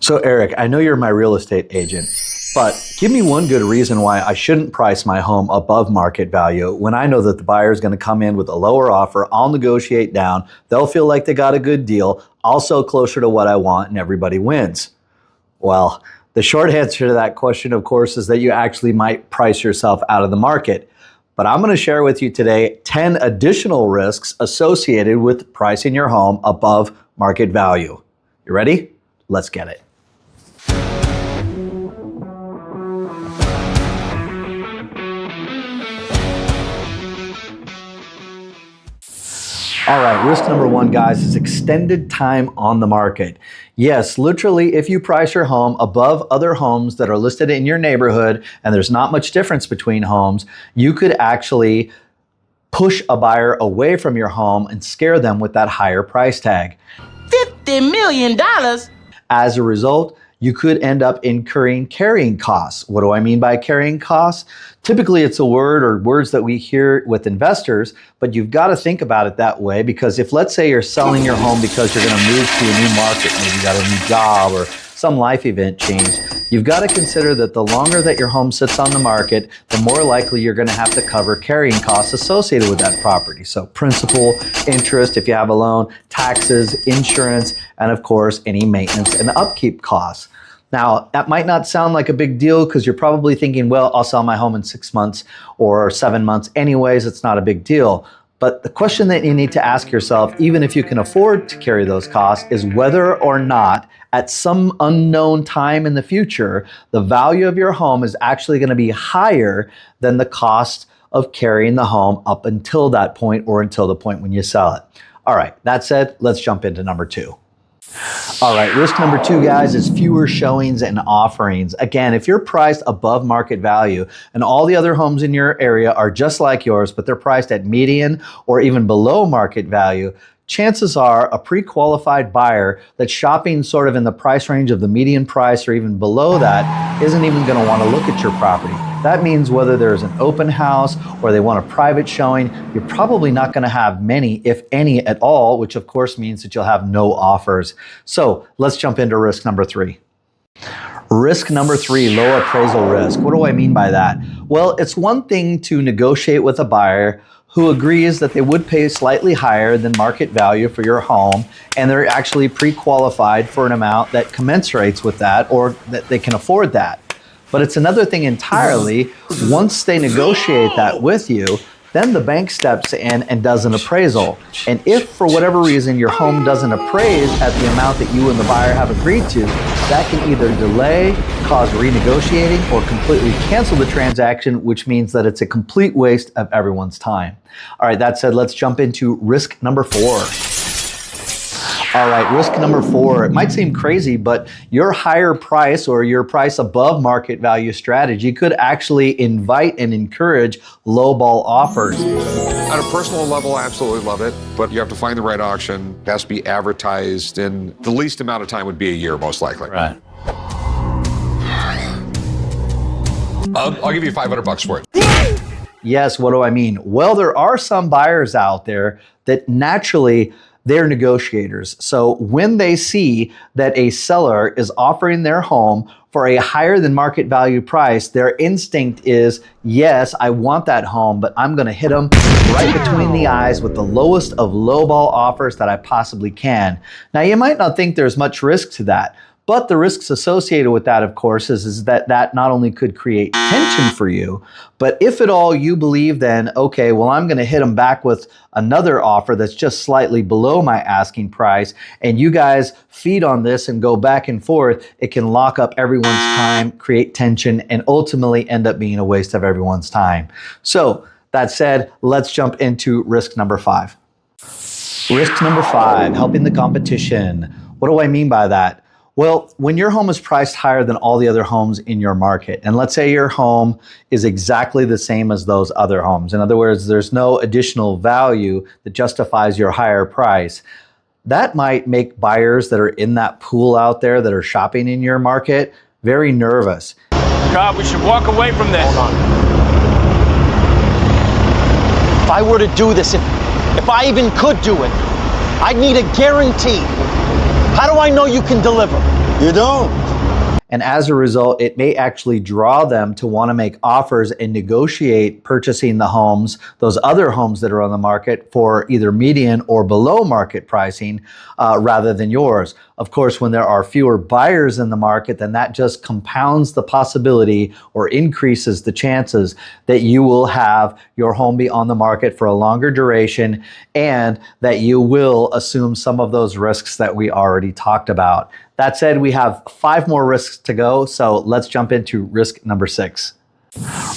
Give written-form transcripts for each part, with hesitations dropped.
So Eric, I know you're my real estate agent, but give me one good reason why I shouldn't price my home above market value when I know that the buyer is going to come in with a lower offer. I'll negotiate down. They'll feel like they got a good deal. I'll sell closer to what I want and everybody wins. Well, the short answer to that question, of course, is that you actually might price yourself out of the market. But I'm going to share with you today 10 additional risks associated with pricing your home above market value. You ready? Let's get it. All right, risk number one, guys, is extended time on the market. Yes, literally, if you price your home above other homes that are listed in your neighborhood, and there's not much difference between homes, you could actually push a buyer away from your home and scare them with that higher price tag. $50 million? As a result, you could end up incurring carrying costs. What do I mean by carrying costs? Typically, it's a word or words that we hear with investors, but you've got to think about it that way, because if, let's say, you're selling your home because you're going to move to a new market, maybe you got a new job or some life event change, you've got to consider that the longer that your home sits on the market, the more likely you're going to have to cover carrying costs associated with that property. So principal, interest, if you have a loan, taxes, insurance, and of course, any maintenance and upkeep costs. Now, that might not sound like a big deal because you're probably thinking, well, I'll sell my home in 6 months or 7 months anyways, it's not a big deal. But the question that you need to ask yourself, even if you can afford to carry those costs, is whether or not at some unknown time in the future, the value of your home is actually going to be higher than the cost of carrying the home up until that point or until the point when you sell it. All right, that said, let's jump into number two. All right, risk number two, guys, is fewer showings and offerings. Again, if you're priced above market value and all the other homes in your area are just like yours, but they're priced at median or even below market value, chances are a pre-qualified buyer that's shopping sort of in the price range of the median price or even below that isn't even going to want to look at your property. That means whether there's an open house or they want a private showing, you're probably not going to have many, if any at all, which of course means that you'll have no offers. So let's jump into risk number three. Risk number three, low appraisal risk. What do I mean by that? Well, it's one thing to negotiate with a buyer who agrees that they would pay slightly higher than market value for your home, and they're actually pre-qualified for an amount that commensurates with that, or that they can afford that. But it's another thing entirely, once they negotiate that with you, then the bank steps in and does an appraisal. And if for whatever reason your home doesn't appraise at the amount that you and the buyer have agreed to, that can either delay, cause renegotiating, or completely cancel the transaction, which means that it's a complete waste of everyone's time. All right, that said, let's jump into risk number four. All right, risk number four. It might seem crazy, but your higher price or your price above market value strategy could actually invite and encourage lowball offers. At a personal level, I absolutely love it, but you have to find the right auction. It has to be advertised in the least amount of time would be a year, most likely. Right. I'll give you $500 for it. Yes, what do I mean? Well, there are some buyers out there that naturally they're negotiators. So when they see that a seller is offering their home for a higher than market value price, their instinct is, yes, I want that home, but I'm going to hit them right between the eyes with the lowest of lowball offers that I possibly can. Now, you might not think there's much risk to that, but the risks associated with that, of course, is that not only could create tension for you, but if at all you believe then, okay, well, I'm going to hit them back with another offer that's just slightly below my asking price, and you guys feed on this and go back and forth, it can lock up everyone's time, create tension, and ultimately end up being a waste of everyone's time. So that said, let's jump into risk number five. Risk number five, helping the competition. What do I mean by that? Well, when your home is priced higher than all the other homes in your market, and let's say your home is exactly the same as those other homes, in other words, there's no additional value that justifies your higher price, that might make buyers that are in that pool out there that are shopping in your market very nervous. God, we should walk away from this. Hold on. If I were to do this, if I even could do it, I'd need a guarantee. How do I know you can deliver? You don't. And as a result, it may actually draw them to want to make offers and negotiate purchasing the homes, those other homes that are on the market, for either median or below market pricing rather than yours. Of course, when there are fewer buyers in the market, then that just compounds the possibility or increases the chances that you will have your home be on the market for a longer duration and that you will assume some of those risks that we already talked about. That said, we have 5 more risks to go, so let's jump into risk number 6.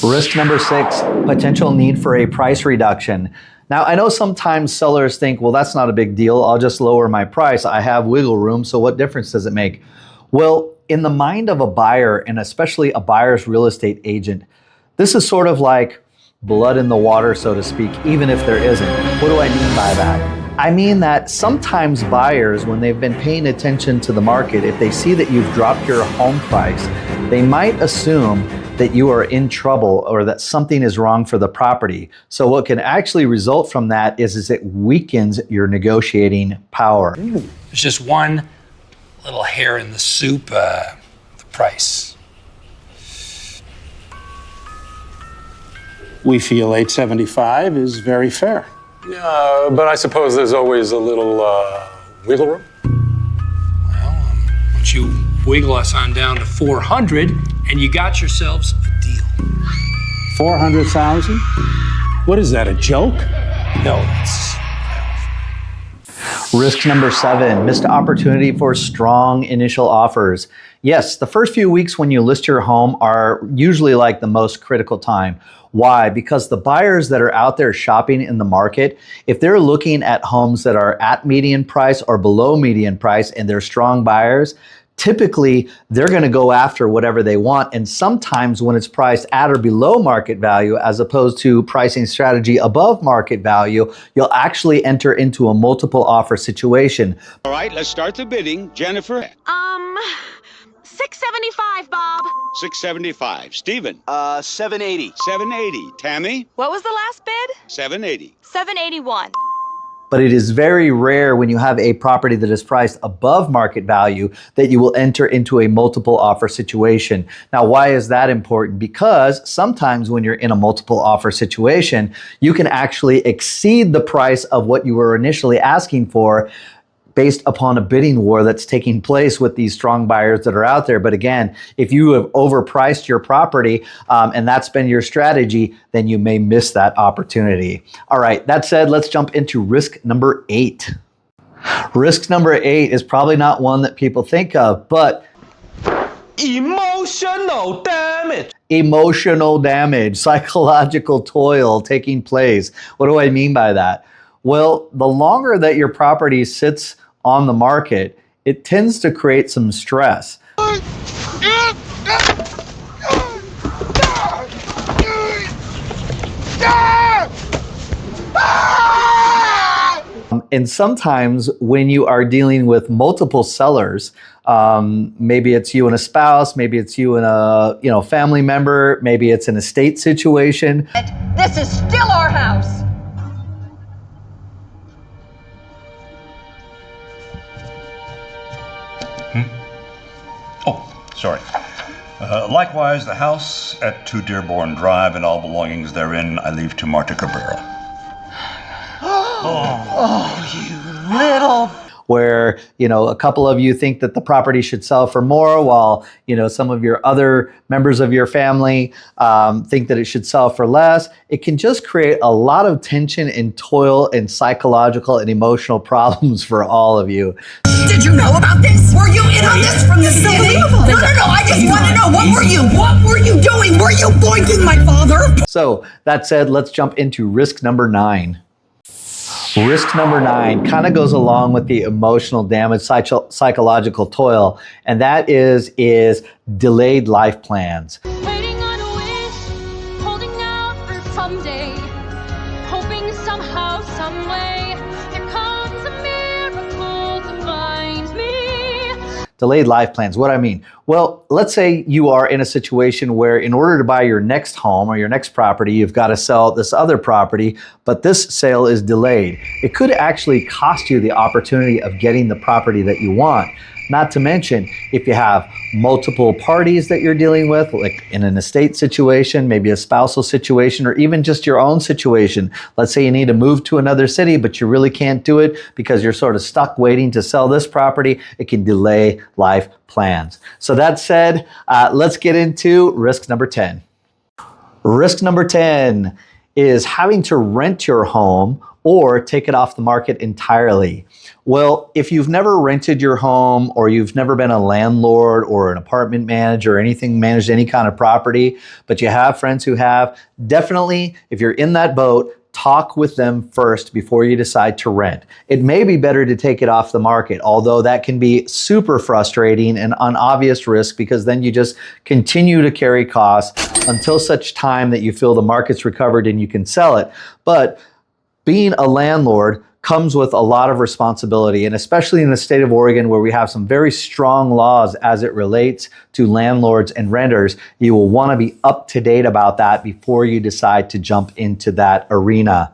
Risk number 6, potential need for a price reduction. Now, I know sometimes sellers think, well, that's not a big deal. I'll just lower my price. I have wiggle room, so what difference does it make? Well, in the mind of a buyer, and especially a buyer's real estate agent, this is sort of like blood in the water, so to speak, even if there isn't. What do I mean by that? I mean that sometimes buyers, when they've been paying attention to the market, if they see that you've dropped your home price, they might assume that you are in trouble or that something is wrong for the property. So what can actually result from that is it weakens your negotiating power. There's just one little hair in the soup, the price. We feel $875 is very fair. But I suppose there's always a little wiggle room. Well, once you wiggle us on down to 400, and you got yourselves a deal. 400,000? What is that, a joke? No, it's... Risk number 7, missed opportunity for strong initial offers. Yes, the first few weeks when you list your home are usually like the most critical time. Why? Because the buyers that are out there shopping in the market, if they're looking at homes that are at median price or below median price and they're strong buyers, typically they're going to go after whatever they want. And sometimes when it's priced at or below market value, as opposed to pricing strategy above market value, you'll actually enter into a multiple offer situation. All right, let's start the bidding. Jennifer? $675, Bob. $675. Steven? $780. $780. Tammy? What was the last bid? $780. $781. But it is very rare when you have a property that is priced above market value that you will enter into a multiple offer situation. Now, why is that important? Because sometimes when you're in a multiple offer situation, you can actually exceed the price of what you were initially asking for based upon a bidding war that's taking place with these strong buyers that are out there. But again, if you have overpriced your property and that's been your strategy, then you may miss that opportunity. All right, that said, let's jump into risk number 8. Risk number 8 is probably not one that people think of, but Emotional damage. Emotional damage, psychological toil taking place. What do I mean by that? Well, the longer that your property sits on the market, it tends to create some stress. And sometimes when you are dealing with multiple sellers, maybe it's you and a spouse, maybe it's you and a family member, maybe it's an estate situation. This is still our house. Oh, sorry. Likewise, the house at 2 Dearborn Drive and all belongings therein I leave to Marta Cabrera. You little... Where, a couple of you think that the property should sell for more, while, some of your other members of your family think that it should sell for less. It can just create a lot of tension and toil and psychological and emotional problems for all of you. Did you know about this? Were you in on this from the beginning? No, I just want to know, what were you doing? Were you boinking my father? So that said, let's jump into risk number 9. Risk number 9 kind of goes along with the emotional damage, psychological toil, and that is delayed life plans. Waiting on a wish, holding out for someday, hoping somehow, some way, there comes a miracle to find me. Delayed life plans, what I mean? Well, let's say you are in a situation where in order to buy your next home or your next property, you've got to sell this other property, but this sale is delayed. It could actually cost you the opportunity of getting the property that you want. Not to mention, if you have multiple parties that you're dealing with, like in an estate situation, maybe a spousal situation, or even just your own situation. Let's say you need to move to another city, but you really can't do it because you're sort of stuck waiting to sell this property. It can delay life plans. So that said, let's get into risk number 10. Risk number 10 is having to rent your home or take it off the market entirely. Well, if you've never rented your home or you've never been a landlord or an apartment manager or anything, managed any kind of property, but you have friends who have, definitely, if you're in that boat, talk with them first before you decide to rent. It may be better to take it off the market, although that can be super frustrating and an obvious risk because then you just continue to carry costs until such time that you feel the market's recovered and you can sell it. But being a landlord comes with a lot of responsibility, and especially in the state of Oregon where we have some very strong laws as it relates to landlords and renters, you will want to be up to date about that before you decide to jump into that arena.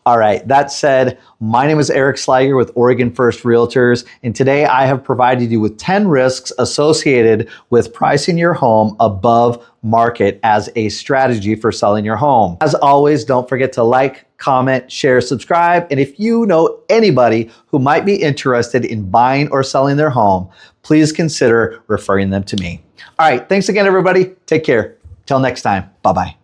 All right, that said, my name is Eric Sliger with Oregon First Realtors, and today I have provided you with 10 risks associated with pricing your home above market as a strategy for selling your home. As always, don't forget to like, comment, share, subscribe, and if you know anybody who might be interested in buying or selling their home, please consider referring them to me. All right, thanks again, everybody. Take care. Till next time, bye-bye.